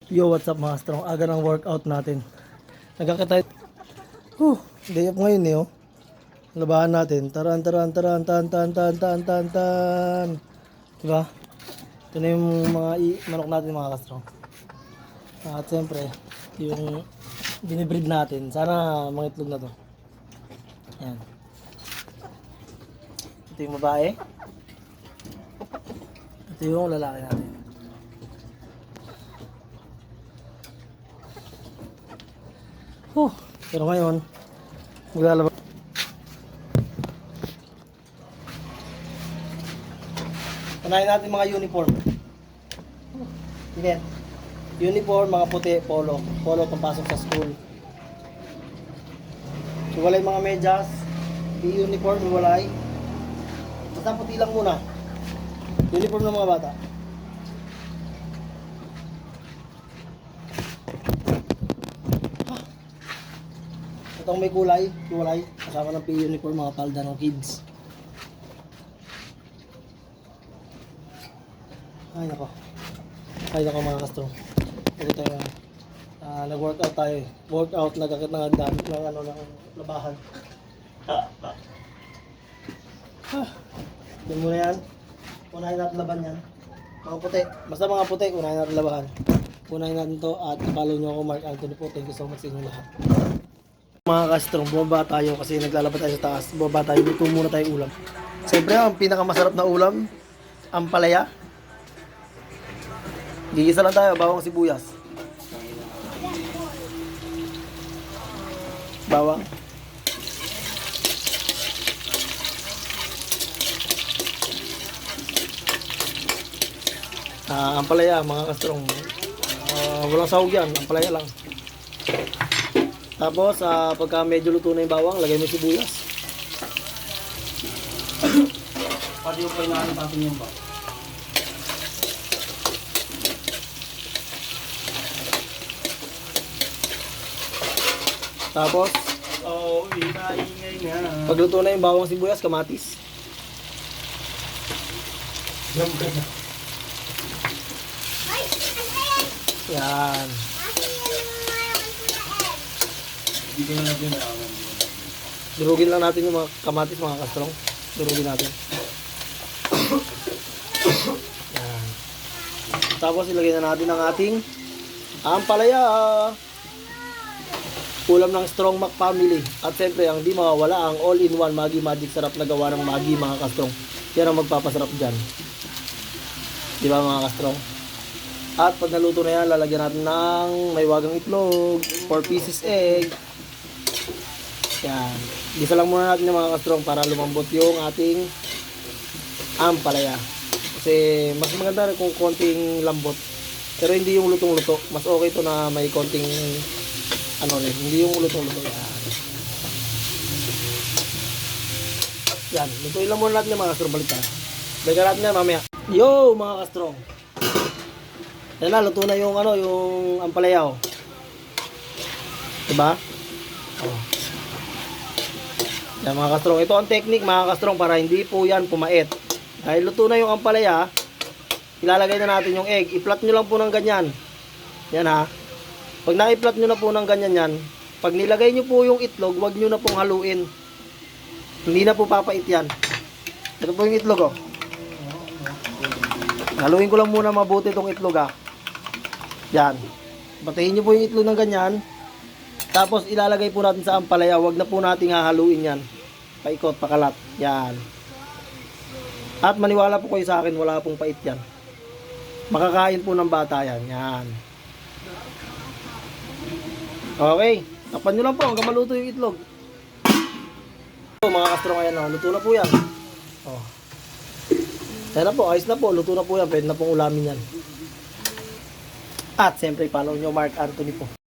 Yo, what's up mga strong? Aga ng workout natin. Nagkakatay. Day up ngayon eh, oh. Labahan natin. Taran, taran, taran, tan, tan, tan, tan, tan, tan. Diba? Ito na yung mga manok natin mga kastrong. At siyempre, yung binibreed natin. Sana mga itlog na to. Yan. Ito yung babae. Ito yung lalaki natin. Pero ngayon, maglalabas. Unahin natin mga uniform. Tingnan. Uniform, mga puti, polo. Polo pampasok sa school. Iwalay mga medyas. Uniform, iwalay. Basta puti lang muna. Uniform ng mga bata. Itong may kulay, iwalay. Kasama ng uniform, mga palda ng kids. Ay nako. Ay nako mga kastro. Ito tayo. Nag-workout tayo. Workout, nagkakit ng hagdan ng ano ng labahan. Yan muna yan. Unahin natin laban yan. Mga puti. Basta mga puti, unahin natin labahan. Unahin natin to at follow nyo ako, Mark Anthony po. Thank you so much sa inyo lahat. Mga kastrong, bumaba tayo kasi naglalaba tayo sa taas. Bumaba tayo, luto muna tayo ulam. Siyempre, ang pinakamasarap na ulam, ang palaya. Gigisa lang tayo, bawang sibuyas. Bawang. Ang palaya, mga kastrong. Walang sahog yan, ang palaya lang. Tapos, pagka medyo luto na yung bawang, lagay mo yung sibuyas. Pati yung painahin natin yung bawang. Tapos, ingay nga. Pagluto na yung bawang sibuyas, kamatis. Yan. Durugin lang natin yung mga kamatis, mga kastrong. Durugin natin. Yan. Tapos ilagay na natin ang ating ampalaya. Ulam ng Strong Mac family. At siyempre, ang di mawawala ang all-in-one Maggi Magic sarap na gawa ng Maggi, mga kastrong. Yan ang magpapasarap dyan. Di ba mga kastrong? At pag naluto na yan, lalagyan natin ng may wagang itlog, 4 pieces egg. Yan. Gisa lang muna natin yung mga kastrong para lumambot yung ating ampalaya. Kasi mas maganda kung konting lambot. Pero hindi yung lutong-luto. Mas okay to na may konting ano rin, hindi yung lutong-luto. Yan. Lutuin lang muna natin yung mga kastrong, balik tayo. Balikan natin yan mamaya. Yo mga kastrong. Yan na, luto na yung ano, yung ampalaya, oh. Diba? Oh. Yan mga kastrong. Ito ang technique mga kastrong para hindi po yan pumait. Dahil luto na yung ampalaya, ilalagay na natin yung egg. I-flat nyo lang po ng ganyan. Yan ha. Pag na-i-flat nyo na po ng ganyan yan, pag nilagay nyo po yung itlog, wag nyo na pong haluin. Hindi na po papait yan. Ito po yung itlog, oh. Haluin ko lang muna mabuti itong itlog, ha. Yan. Batayin nyo po yung itlog ng ganyan. Tapos ilalagay po natin sa ampalaya. Wag na po natin hahaluin yan. Paikot, pakalat. Yan. At maniwala po kayo sa akin, wala pong pait yan. Makakain po ng bata yan. Yan. Okay. Takpan nyo lang po hanggang maluto yung itlog. So, mga kastrong, ayan, luto na po yan. Oh. Ayan na po, ayos na po. Luto na po yan. Pwede na pong ulamin yan. At siyempre, follow nyo Mark Anthony po.